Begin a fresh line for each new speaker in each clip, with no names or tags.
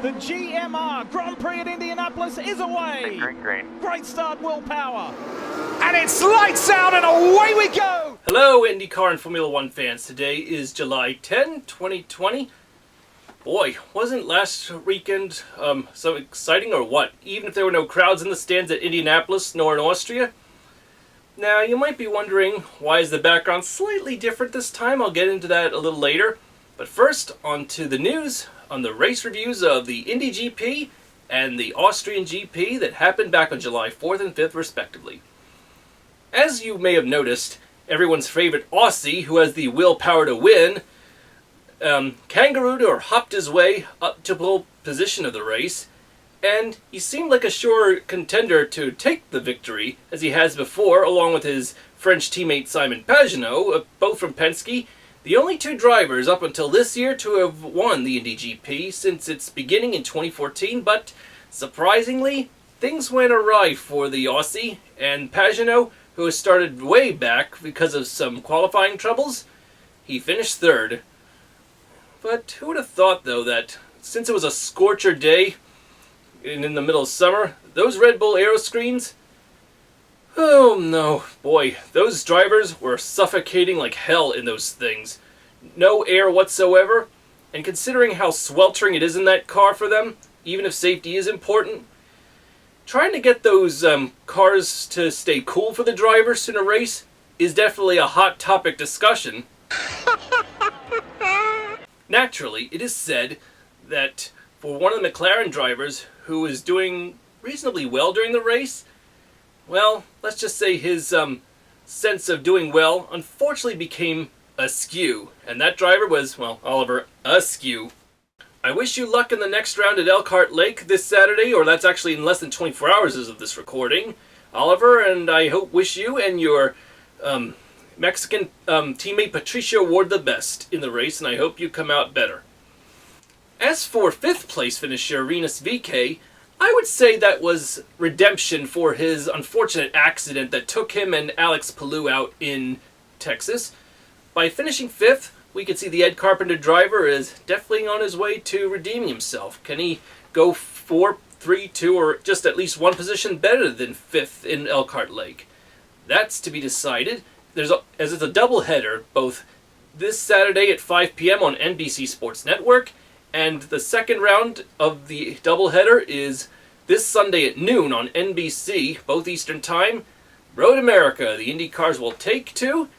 The GMR Grand Prix at Indianapolis is away.
Green.
Great start, Will Power. And it's lights out and away we go.
Hello, IndyCar and Formula One fans. Today is July 10, 2020. Boy, wasn't last weekend so exciting or what? Even if there were no crowds in the stands at Indianapolis nor in Austria. Now, you might be wondering, why is the background slightly different this time? I'll get into that a little later. But first, on to the news on the race reviews of the Indy GP and the Austrian GP that happened back on July 4th and 5th respectively. As you may have noticed, everyone's favorite Aussie, who has the willpower to win, kangarooed or hopped his way up to pole position of the race, and he seemed like a sure contender to take the victory, as he has before, along with his French teammate Simon Pagenaud, both from Penske, the only two drivers up until this year to have won the Indy GP since its beginning in 2014, but surprisingly, things went awry for the Aussie, and Pagenaud, who has started way back because of some qualifying troubles, he finished third. But who would have thought, though, that since it was a scorcher day in the middle of summer, those Red Bull aero screens, oh no, boy, those drivers were suffocating like hell in those things. No air whatsoever, and considering how sweltering it is in that car for them, even if safety is important, trying to get those cars to stay cool for the drivers in a race is definitely a hot topic discussion. Naturally, it is said that for one of the McLaren drivers who was doing reasonably well during the race, well, let's just say his sense of doing well unfortunately became askew, and that driver was, well, Oliver Askew. I wish you luck in the next round at Elkhart Lake this Saturday, or that's actually in less than 24 hours as of this recording, Oliver, and I wish you and your Mexican teammate Patricio Ward the best in the race, and I hope you come out better. As for 5th place finisher Rinus VeeKay, I would say that was redemption for his unfortunate accident that took him and Alex Palou out in Texas. By finishing 5th, we can see the Ed Carpenter driver is definitely on his way to redeeming himself. Can he go 4, 3, 2, or just at least one position better than 5th in Elkhart Lake? That's to be decided. As it's a doubleheader, both this Saturday at 5 p.m. on NBC Sports Network, and the second round of the doubleheader is this Sunday at noon on NBC, both Eastern Time. Road America, the Indy cars will take to,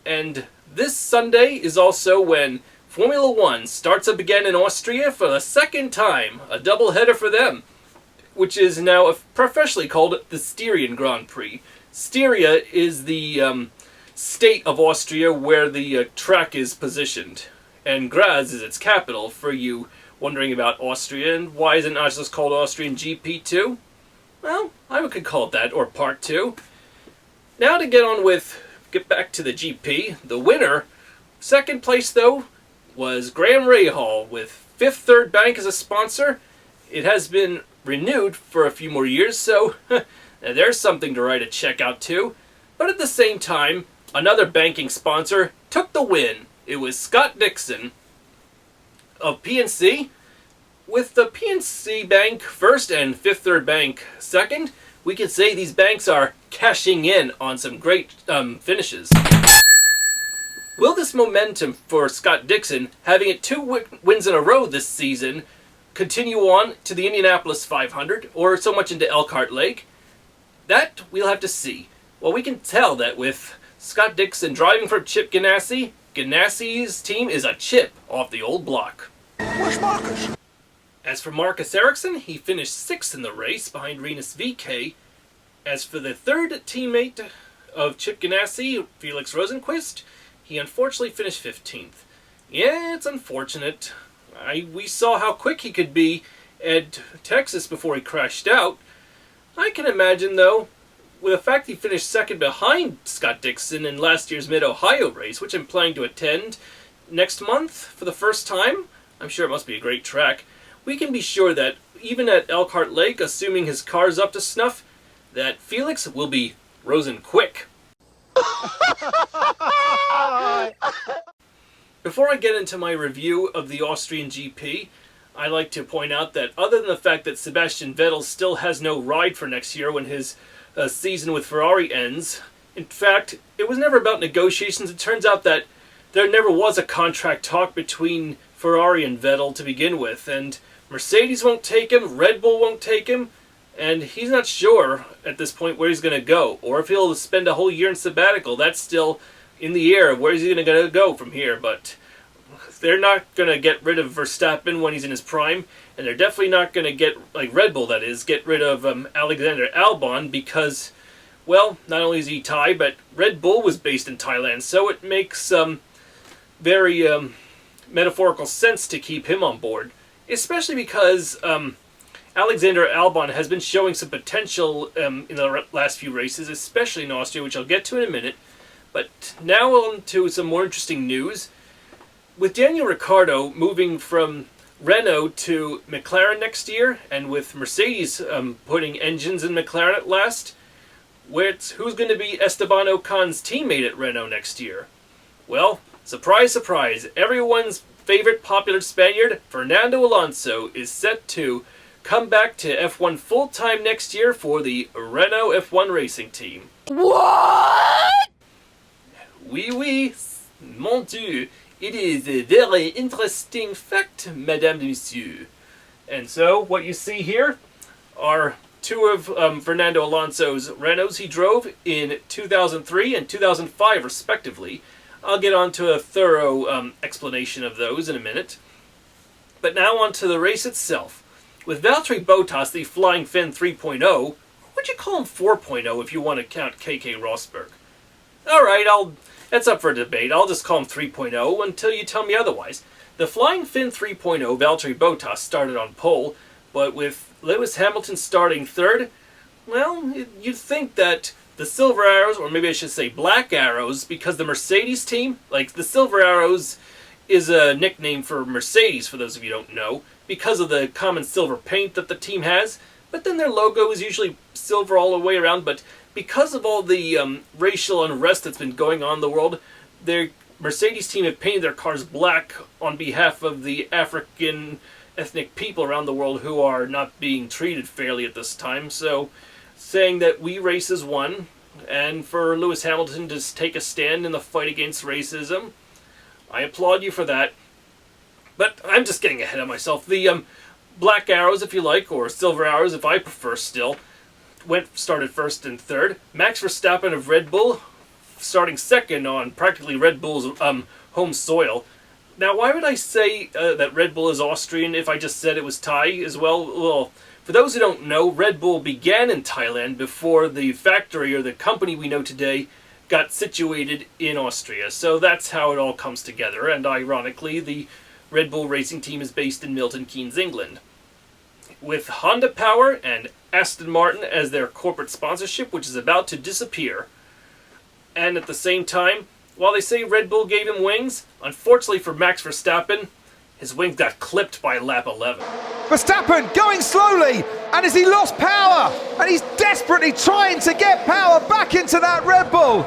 and this Sunday is also when Formula One starts up again in Austria for the second time, a doubleheader for them, which is now professionally called the Styrian Grand Prix. Styria is the state of Austria where the track is positioned, and Graz is its capital, for you wondering about Austria, and why is it not just called Austrian GP2? Well, I could call it that, or Part 2. Now to get back to the GP, the winner, second place though, was Graham Rahal with Fifth Third Bank as a sponsor. It has been renewed for a few more years, so there's something to write a check out to. But at the same time, another banking sponsor took the win. It was Scott Dixon of PNC. With the PNC Bank first and Fifth Third Bank second, we could say these banks are cashing in on some great finishes. Will this momentum for Scott Dixon, having it 2 wins in a row this season, continue on to the Indianapolis 500, or so much into Elkhart Lake? That we'll have to see. Well, we can tell that with Scott Dixon driving for Chip Ganassi, Ganassi's team is a chip off the old block.
Where's Marcus?
As for Marcus Ericsson, he finished 6th in the race behind Rinus VeeKay. As for the third teammate of Chip Ganassi, Felix Rosenqvist, he unfortunately finished 15th. Yeah, it's unfortunate. We saw how quick he could be at Texas before he crashed out. I can imagine, though, with the fact he finished second behind Scott Dixon in last year's Mid-Ohio race, which I'm planning to attend next month for the first time, I'm sure it must be a great track, we can be sure that even at Elkhart Lake, assuming his car's up to snuff, that Felix will be Rosen quick. Before I get into my review of the Austrian GP, I like to point out that other than the fact that Sebastian Vettel still has no ride for next year when his season with Ferrari ends, in fact, it was never about negotiations. It turns out that there never was a contract talk between Ferrari and Vettel to begin with, and Mercedes won't take him, Red Bull won't take him, and he's not sure at this point where he's going to go, or if he'll spend a whole year in sabbatical. That's still in the air. Where is he going to go from here? But they're not going to get rid of Verstappen when he's in his prime, and they're definitely not going to get, like Red Bull that is, get rid of Alexander Albon because, well, not only is he Thai, but Red Bull was based in Thailand, so it makes very metaphorical sense to keep him on board, especially because Alexander Albon has been showing some potential in the last few races, especially in Austria, which I'll get to in a minute. But now on to some more interesting news. With Daniel Ricciardo moving from Renault to McLaren next year, and with Mercedes putting engines in McLaren at last, who's going to be Esteban Ocon's teammate at Renault next year? Well, surprise, surprise, everyone's favorite popular Spaniard, Fernando Alonso, is set to come back to F1 full-time next year for the Renault F1 racing team.
What?
Oui, oui, mon Dieu. It is a very interesting fact, Madame et Monsieur. And so, what you see here are two of Fernando Alonso's Renaults he drove in 2003 and 2005, respectively. I'll get on to a thorough explanation of those in a minute. But now on to the race itself. With Valtteri Bottas, the Flying Finn 3.0, or would you call him 4.0 if you want to count KK Rosberg? Alright, that's up for debate. I'll just call him 3.0 until you tell me otherwise. The Flying Finn 3.0, Valtteri Bottas, started on pole, but with Lewis Hamilton starting third, well, you'd think that the Silver Arrows, or maybe I should say Black Arrows, because the Mercedes team, like the Silver Arrows is a nickname for Mercedes, for those of you who don't know, because of the common silver paint that the team has, but then their logo is usually silver all the way around, but because of all the racial unrest that's been going on in the world, their Mercedes team have painted their cars black on behalf of the African ethnic people around the world who are not being treated fairly at this time. So, saying that we race as one, and for Lewis Hamilton to take a stand in the fight against racism, I applaud you for that. But I'm just getting ahead of myself. The Black Arrows, if you like, or Silver Arrows, if I prefer still, started first and third. Max Verstappen of Red Bull starting second on practically Red Bull's home soil. Now, why would I say that Red Bull is Austrian if I just said it was Thai as well? Well, for those who don't know, Red Bull began in Thailand before the factory or the company we know today got situated in Austria. So that's how it all comes together. And ironically, the Red Bull racing team is based in Milton Keynes, England. With Honda Power and Aston Martin as their corporate sponsorship, which is about to disappear. And at the same time, while they say Red Bull gave him wings, unfortunately for Max Verstappen, his wings got clipped by lap 11.
Verstappen going slowly, and has he lost power? And he's desperately trying to get power back into that Red Bull.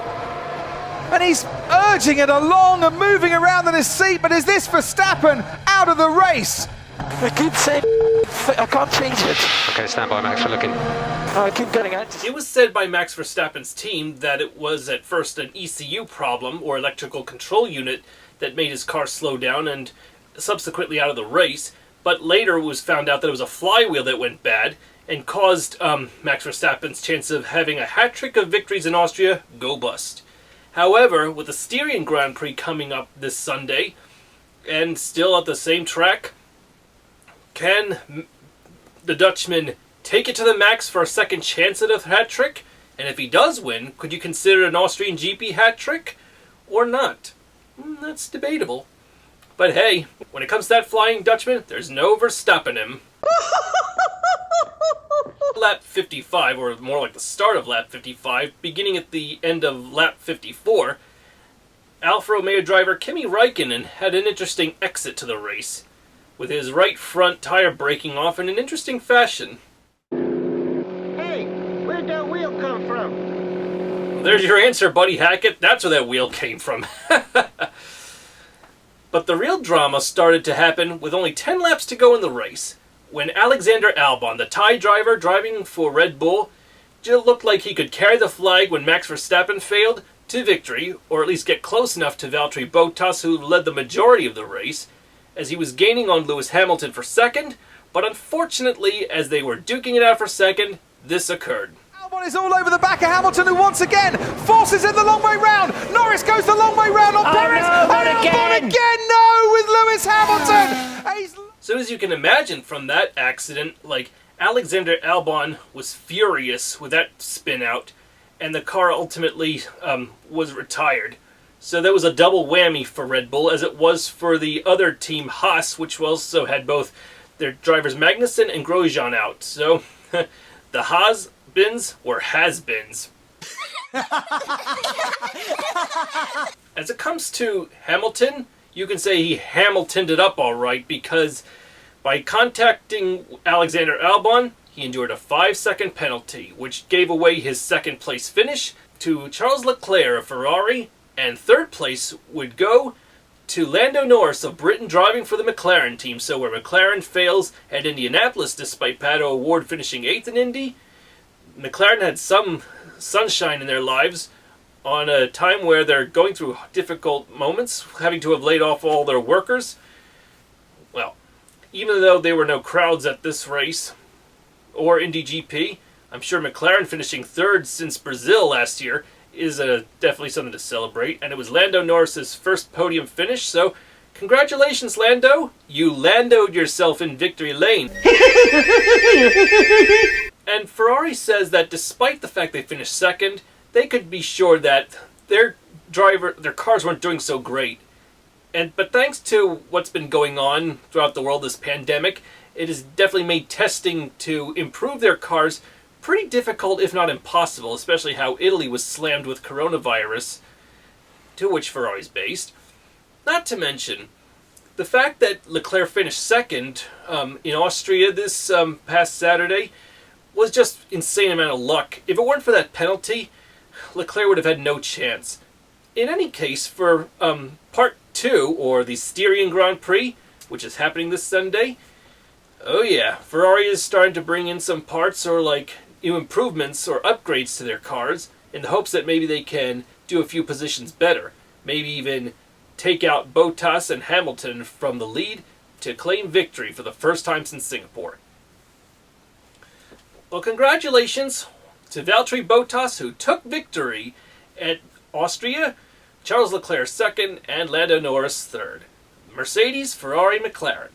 And he's urging it along and moving around in his seat, but is this Verstappen out of the race?
I keep saying I can't change it.
Okay, stand by, Max, for looking.
I keep getting out.
It was said by Max Verstappen's team that it was at first an ECU problem, or electrical control unit, that made his car slow down and subsequently out of the race, but later it was found out that it was a flywheel that went bad and caused Max Verstappen's chance of having a hat-trick of victories in Austria go bust. However, with the Styrian Grand Prix coming up this Sunday, and still at the same track, can the Dutchman take it to the max for a second chance at a hat-trick? And if he does win, could you consider it an Austrian GP hat-trick or not? That's debatable. But hey, when it comes to that Flying Dutchman, there's no Verstappen him. Lap 55, or more like the start of lap 55, beginning at the end of lap 54, Alfa Romeo driver Kimi Räikkönen had an interesting exit to the race, with his right front tire breaking off in an interesting fashion.
Hey, where'd that wheel come from?
There's your answer, Buddy Hackett. That's where that wheel came from. But the real drama started to happen with only 10 laps to go in the race, when Alexander Albon, the Thai driver driving for Red Bull, just looked like he could carry the flag when Max Verstappen failed to victory, or at least get close enough to Valtteri Bottas, who led the majority of the race, as he was gaining on Lewis Hamilton for second. But unfortunately, as they were duking it out for second, this occurred.
Albon is all over the back of Hamilton, who once again forces in the long way round. Norris goes the long way round on Perez.
no, not
and
again.
Albon again, no, with Lewis Hamilton. He's...
So as you can imagine from that accident, like, Alexander Albon was furious with that spin out, and the car ultimately was retired. So that was a double whammy for Red Bull, as it was for the other team, Haas, which also had both their drivers Magnussen and Grosjean out. So the Haas-bins were has-bins. As it comes to Hamilton, you can say he Hamiltoned it up all right, because by contacting Alexander Albon, he endured a 5-second penalty, which gave away his second place finish to Charles Leclerc of Ferrari, and third place would go to Lando Norris of Britain driving for the McLaren team. So where McLaren fails at Indianapolis despite Pato O'Ward finishing 8th in Indy, McLaren had some sunshine in their lives on a time where they're going through difficult moments, having to have laid off all their workers. Well, even though there were no crowds at this race or Indy GP, I'm sure McLaren finishing third since Brazil last year is definitely something to celebrate. And it was Lando Norris's first podium finish, so congratulations, Lando. You Landoed yourself in victory lane. And Ferrari says that despite the fact they finished second, they could be sure that their cars weren't doing so great. But thanks to what's been going on throughout the world, this pandemic, it has definitely made testing to improve their cars pretty difficult, if not impossible, especially how Italy was slammed with coronavirus, to which Ferrari's based. Not to mention the fact that Leclerc finished second in Austria this past Saturday was just insane amount of luck. If it weren't for that penalty, Leclerc would have had no chance. In any case, for Part 2, or the Styrian Grand Prix, which is happening this Sunday, oh yeah, Ferrari is starting to bring in some parts or new improvements or upgrades to their cars in the hopes that maybe they can do a few positions better. Maybe even take out Bottas and Hamilton from the lead to claim victory for the first time since Singapore. Well, congratulations to Valtteri Bottas, who took victory at Austria, Charles Leclerc second, and Lando Norris third. Mercedes, Ferrari, McLaren.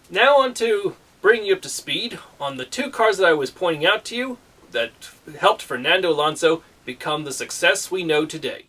Now on to bring you up to speed on the two cars that I was pointing out to you that helped Fernando Alonso become the success we know today.